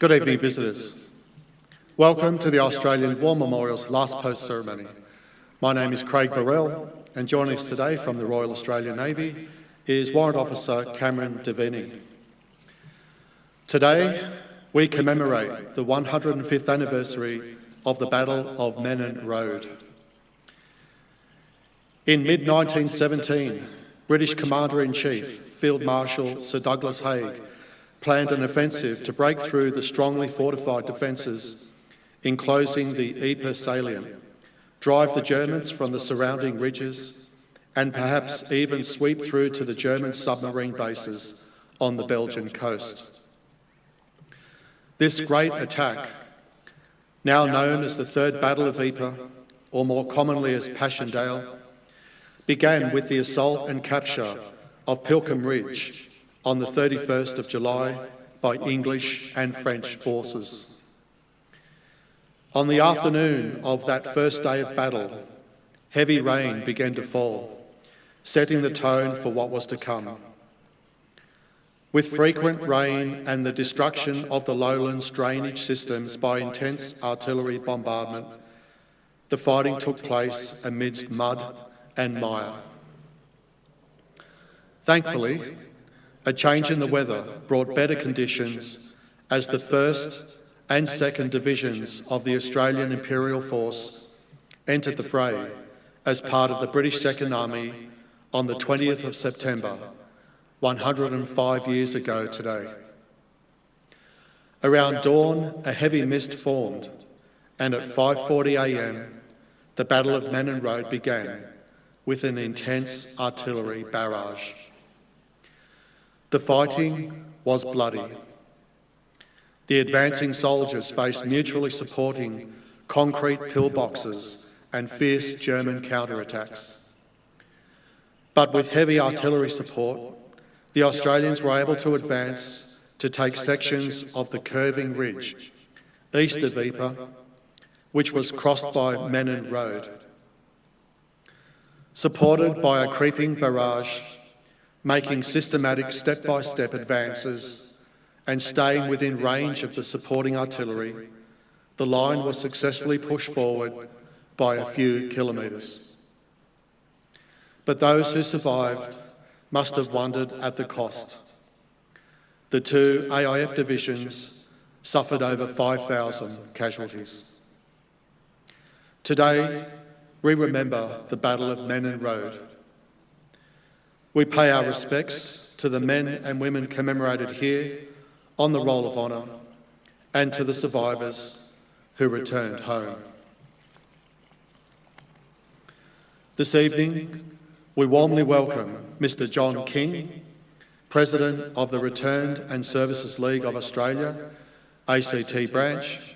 Good evening, visitors. Welcome to the Australian War Memorial's last post ceremony. My name is Craig Burrell, and joining us today from the Royal Australian Navy is Warrant Officer Cameron Davini. Today, we commemorate the 105th anniversary of the Battle of Menin Road. In mid-1917, British Commander-in-Chief, Field Marshal Sir Douglas Haig, planned an offensive to break through the strongly fortified defences enclosing the Ypres salient, drive the Germans from the surrounding ridges, and perhaps even sweep through to the German submarine bases on the Belgian coast. This great attack, now known as the Third Battle of Ypres, or more commonly as Passchendaele, began with the assault and capture of Pilkham Ridge on the 31st of July by English and French forces. On the afternoon of that first day of battle, heavy rain began to fall, setting the tone for what was to come. With frequent rain and the destruction of the lowlands drainage systems by intense artillery bombardment, the fighting took place amidst mud and mire. Thankfully, a change in the weather brought better conditions as the 1st and 2nd Divisions of the Australian Imperial Force entered the fray as part of the British Second Army on the 20th of September, 105 years ago today. Around dawn, a heavy mist formed, and at 5:40 a.m, the Battle of Menin Road began with an intense artillery barrage. The fighting was bloody. The advancing soldiers faced mutually supporting concrete pillboxes and fierce German counterattacks. But with heavy artillery support, the Australians were able to advance to take sections of the curving ridge east of Ypres, which was crossed by Menin Road. Supported by a creeping barrage, making systematic step-by-step advances and staying within range of the supporting artillery, the line was successfully pushed forward by a few kilometres. But those who survived must have wondered at the cost. The two AIF divisions suffered over 5,000 casualties. Today, we remember the Battle of Menin Road. We pay our respects to the men and women commemorated here on the Roll of Honour and to the survivors who returned home. This evening, we warmly welcome Mr. John King, President of the Returned and Services League of Australia, ACT branch,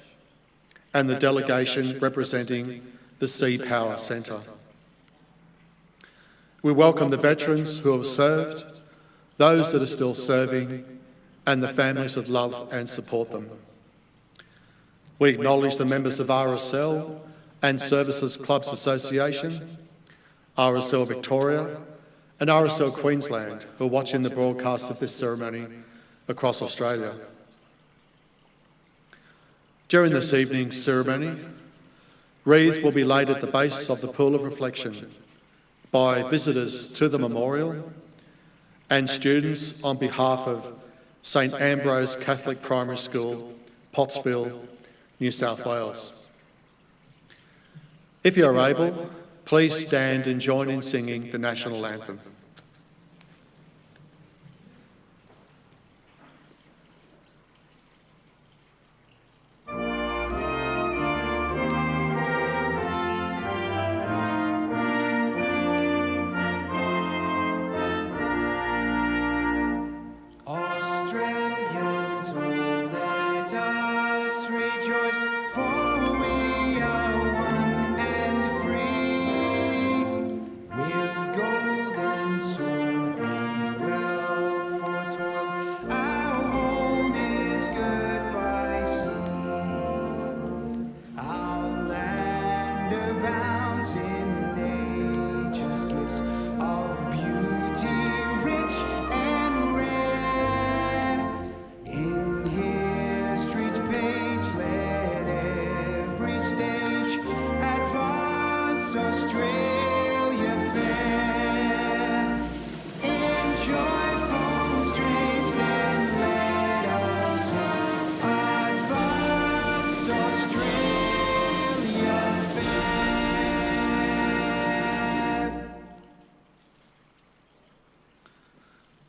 and the delegation representing the Sea Power Centre. We welcome the veterans who have served, those that are still serving, and the families that love and support them. We acknowledge the members of RSL and Services Clubs Association, RSL Victoria, and RSL Queensland who are watching the broadcast of this ceremony across Australia. During this evening's ceremony, wreaths will be laid at the base of the pool of reflection by visitors to the memorial and students on behalf of St Ambrose Catholic Primary School, Pottsville, New South Wales. If you are able, please stand and join in singing the National Anthem. Golden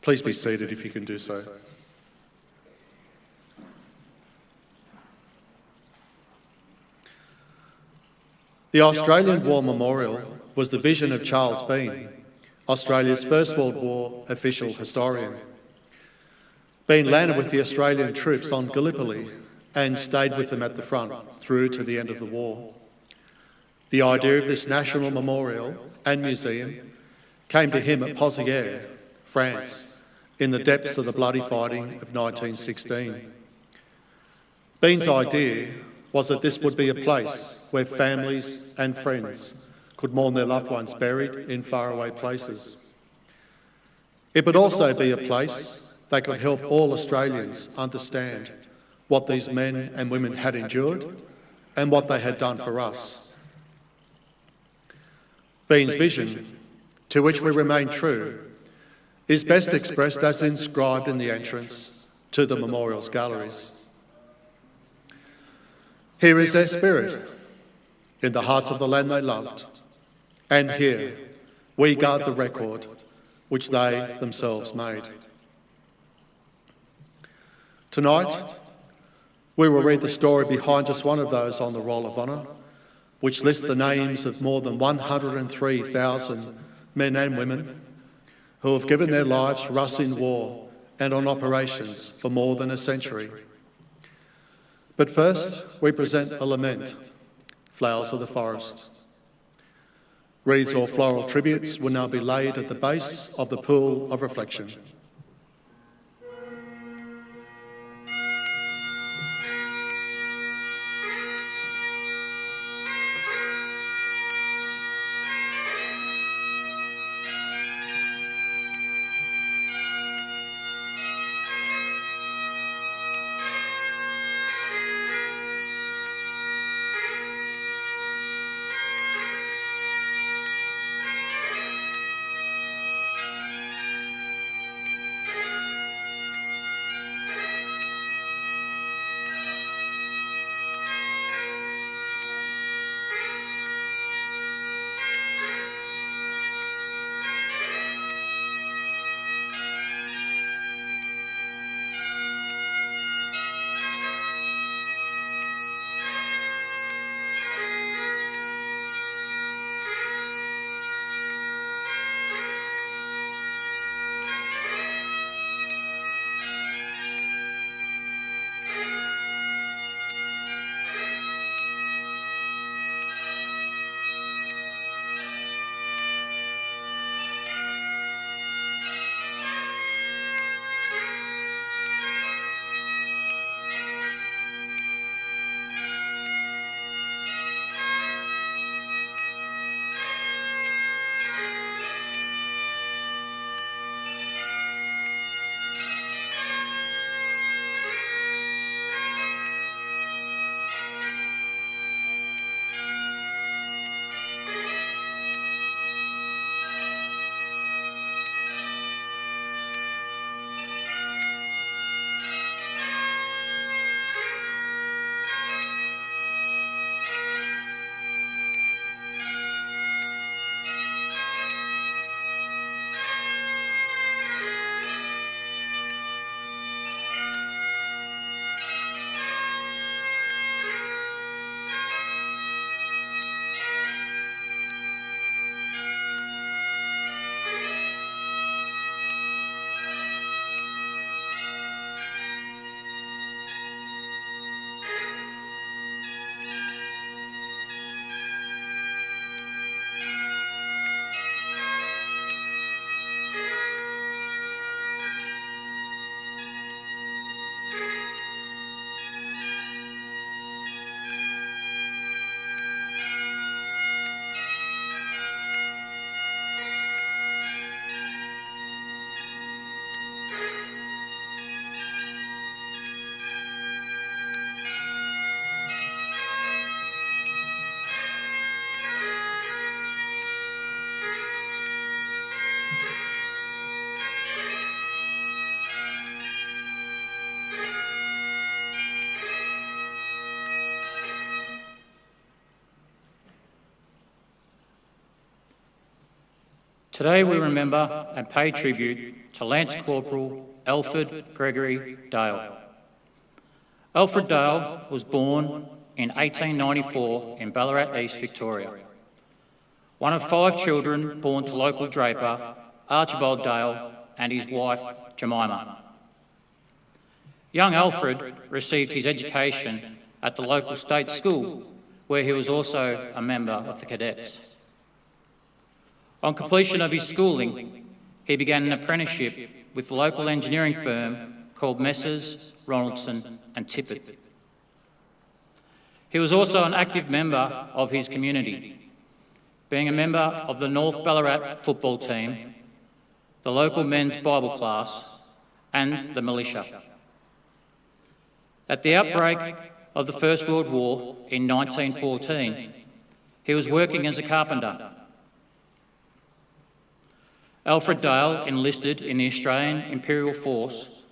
Please be seated if you can do so. The Australian War Memorial was the vision of Charles Bean, Australia's First World War official historian. Bean landed with the Australian troops on Gallipoli and stayed with them at the front through to the end of the war. The idea of this national memorial and museum came to him at Pozières, France, in the depths of the bloody fighting of 1916. Bean's idea was that this would be a place where families and friends could mourn their loved ones buried in faraway places. It would also be a place that could help all Australians understand what these men and women had endured and what they had done for us. Bean's vision, to which we remain true, is best expressed as inscribed in the entrance to the memorial's galleries. Here is their spirit, in the hearts of the land they loved, and here we guard the record which they themselves made. Tonight, we will read the story behind just one of those on the Roll of Honour, which lists the names of more than 103,000 men and women who have given their lives for us in war and on operations for more than a century. But first, we present a lament, Flowers of the Forest. Wreaths or floral tributes will now be laid at the base of the pool of reflection. Today we remember and pay tribute to Lance Corporal Alfred Gregory Dale. Alfred Dale was born in 1894 in Ballarat East, Victoria. One of 5 children born to local draper Archibald Dale and his wife Jemima. Young Alfred received his education at the local state school, where he was also a member of the cadets. On completion of his schooling, he began an apprenticeship with the local engineering firm called Messrs Ronaldson and Tippett. He was also an active member of his community, being a member of the North Ballarat football team, the local men's Bible class, and the militia. At the outbreak of the First World War in 1914, he was working as a carpenter. Alfred Dale enlisted in the Australian Imperial Force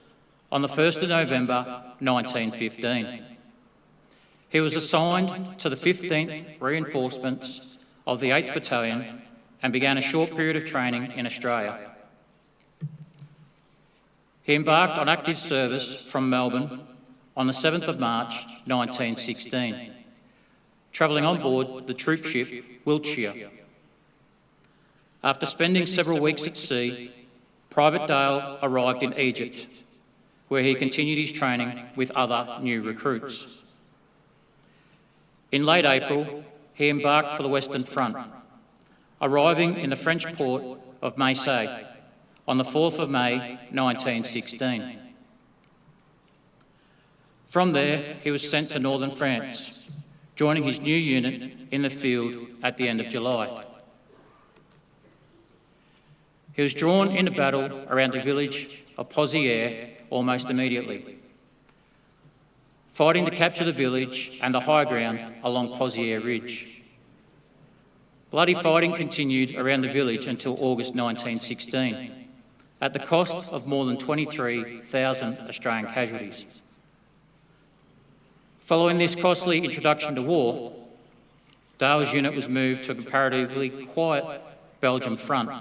on the 1st of November 1915. He was assigned to the 15th Reinforcements of the 8th Battalion and began a short period of training in Australia. He embarked on active service from Melbourne on the 7th of March 1916, travelling on board the troop ship Wiltshire. After spending several weeks at sea, Private Dale arrived in Egypt, where he continued his training with other new recruits. In late April, he embarked for the Western Front, arriving in the French port of Marseille on the 4th of May 1916. From there, he was sent to northern France, joining his new unit in the field at the end of July. He was drawn into battle around the village of Pozières almost immediately, fighting to capture the village and the high ground along Pozières Ridge. Bloody fighting continued around the village until August 1916, at the cost of more than 23,000 Australian casualties. Following this costly introduction to war, Dale's unit was moved to a comparatively quiet Belgian front,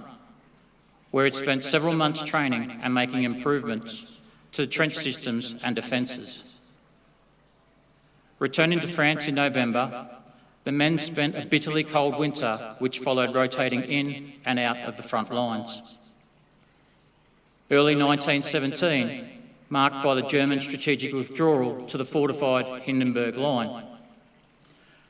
where it spent several months training and making improvements to the trench systems and defences. Returning to France in November, the men spent a bitterly cold winter which followed rotating in and out of the front lines. Early 1917, marked by the German strategic withdrawal to the fortified Hindenburg Line.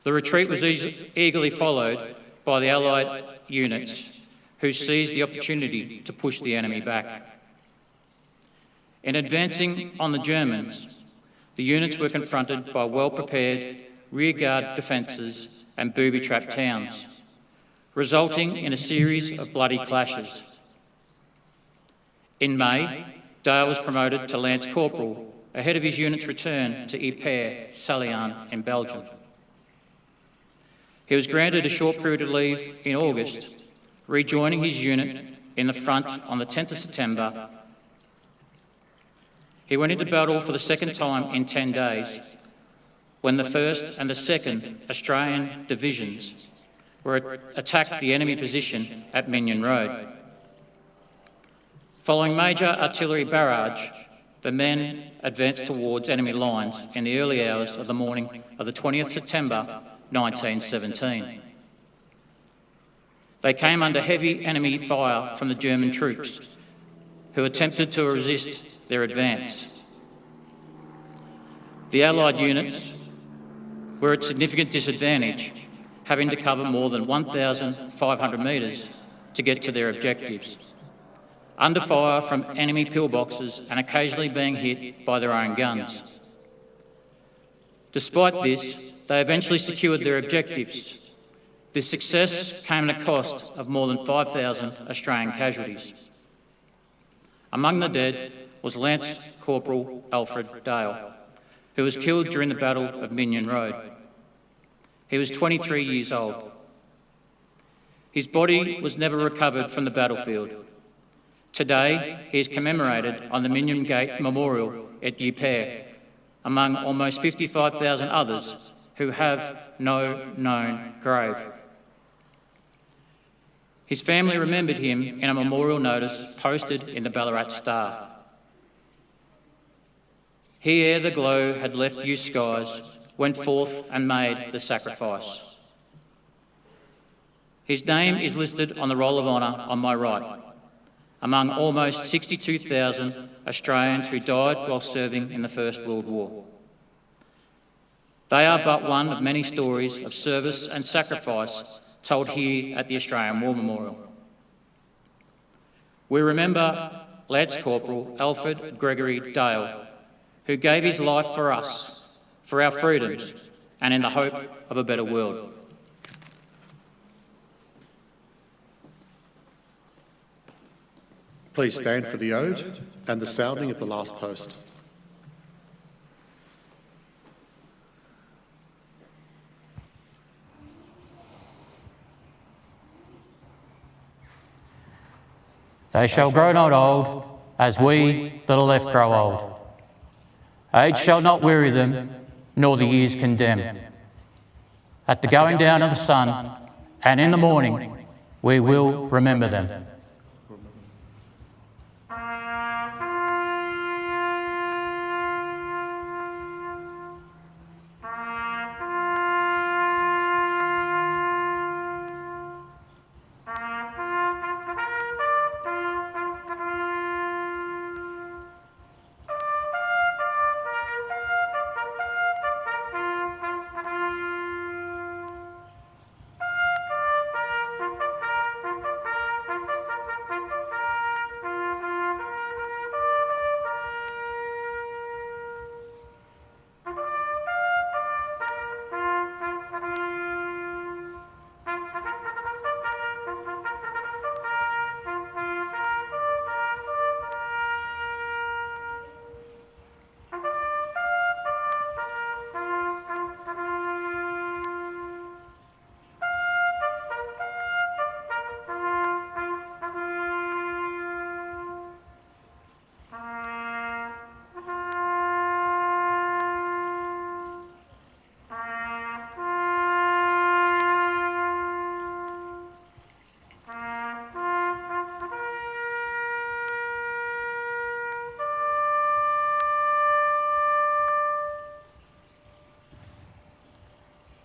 The retreat was eagerly followed by the Allied units, who seized the opportunity to push the enemy back. In advancing on the Germans, the units were confronted by well-prepared rearguard defences and booby-trapped towns, resulting in a series of bloody clashes. In May, Dale was promoted to Lance Corporal ahead of his unit's return to Ypres, Sallian in Belgium. He was granted a short period of leave in August, rejoining his unit in the front on the 10th of September. He went into battle for the second time in 10 days, when the 1st and the 2nd Australian Divisions attacked the enemy position at Menin Road. Following major artillery barrage, the men advanced towards enemy lines in the early hours of the morning of the 20th September 1917. They came under heavy enemy fire from the German troops, who attempted to resist their advance. The Allied units were at significant disadvantage, having to cover more than 1,500 metres to get to their objectives, under fire from enemy pillboxes and occasionally being hit by their own guns. Despite this, they eventually secured their objectives. This success came at a cost of more than 5,000 Australian casualties. Among the dead was Lance Corporal Alfred Dale, who was killed during the Battle of Menin Road. He was 23 years old. His body was never recovered from the battlefield. Today, he is commemorated on the Menin Gate Memorial at Ypres, among almost 55,000 others who have no known grave. His family remembered him in a memorial notice posted in the Ballarat Star. He ere the glow had left you skies, went forth and made the sacrifice. His name is listed on the Roll of Honour on my right, among almost 62,000 Australians who died while serving in the First World War. They are but one of many stories of service and sacrifice told here at the Australian War Memorial. We remember Lance Corporal Alfred Gregory Dale, who gave his life for us, for our freedoms, and in the hope of a better world. Please stand for the ode and the sounding of the last post. They shall grow not old, as we that are left grow old. Age shall not weary them, nor the years condemn. At the going down of the sun, and in the morning, we will remember them.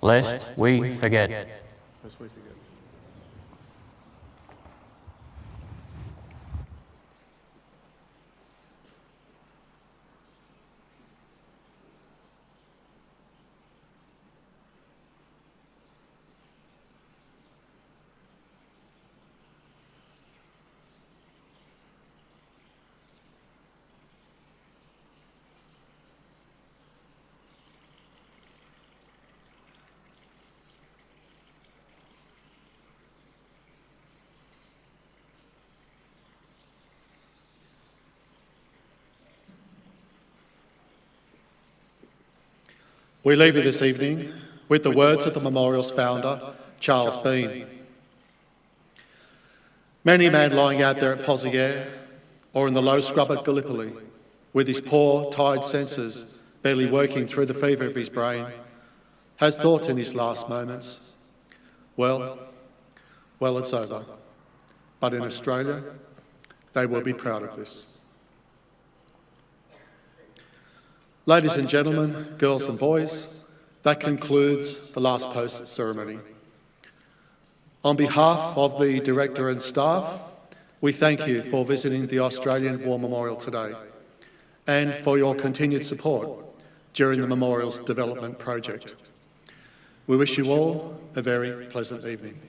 Lest we forget. Lest we forget. We leave you this evening with the words of the memorial's founder, Charles Bean. Many a man lying out there at Pozieres or in the low scrub at Gallipoli, with his poor, tired senses barely working through the fever of his brain, has thought in his last moments, well, it's over. But in Australia, they will be proud of this. Ladies and gentlemen, girls and boys, that concludes the last post ceremony. On behalf of the Director and staff, we thank you for visiting the Australian War Memorial today and for your continued support during the memorial's development project. We wish you all a very pleasant evening.